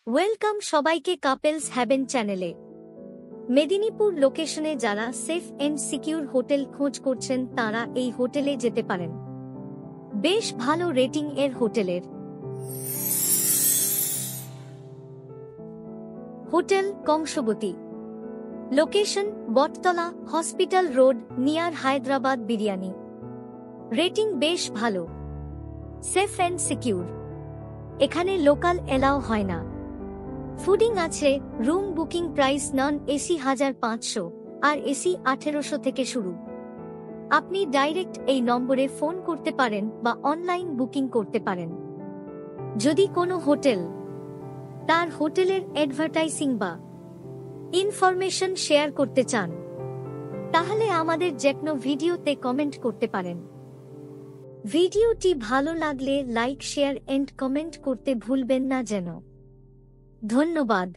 Welcome সবাইকে couples haven চ্যানেলে। মেদিনীপুর লোকেশনে যারা সেফ এন্ড সিকিউর হোটেল খোঁজ করছেন তারা এই হোটেলে যেতে পারেন। বেশ ভালো রেটিং এর হোটেলের। Hotel Kangsabati, location Battala hospital road near Hyderabad biryani. Rating বেশ ভালো, সেফ এন্ড সিকিউর। এখানে লোকাল এলাও হয় না। ফুডিং আছে, room booking price non AC 1500 আর এসি 1800 থেকে শুরু। আপনি ডাইরেক্ট এই নম্বরে ফোন করতে পারেন বা অনলাইন বুকিং করতে পারেন। যদি কোনো হোটেল তার হোটেলের অ্যাডভার্টাইজিং বা ইনফরমেশন শেয়ার করতে চান তাহলে আমাদের যেকোনো ভিডিওতে কমেন্ট করতে পারেন। ভিডিওটি ভালো লাগলে লাইক শেয়ার এন্ড কমেন্ট করতে ভুলবেন না যেন। ধন্যবাদ।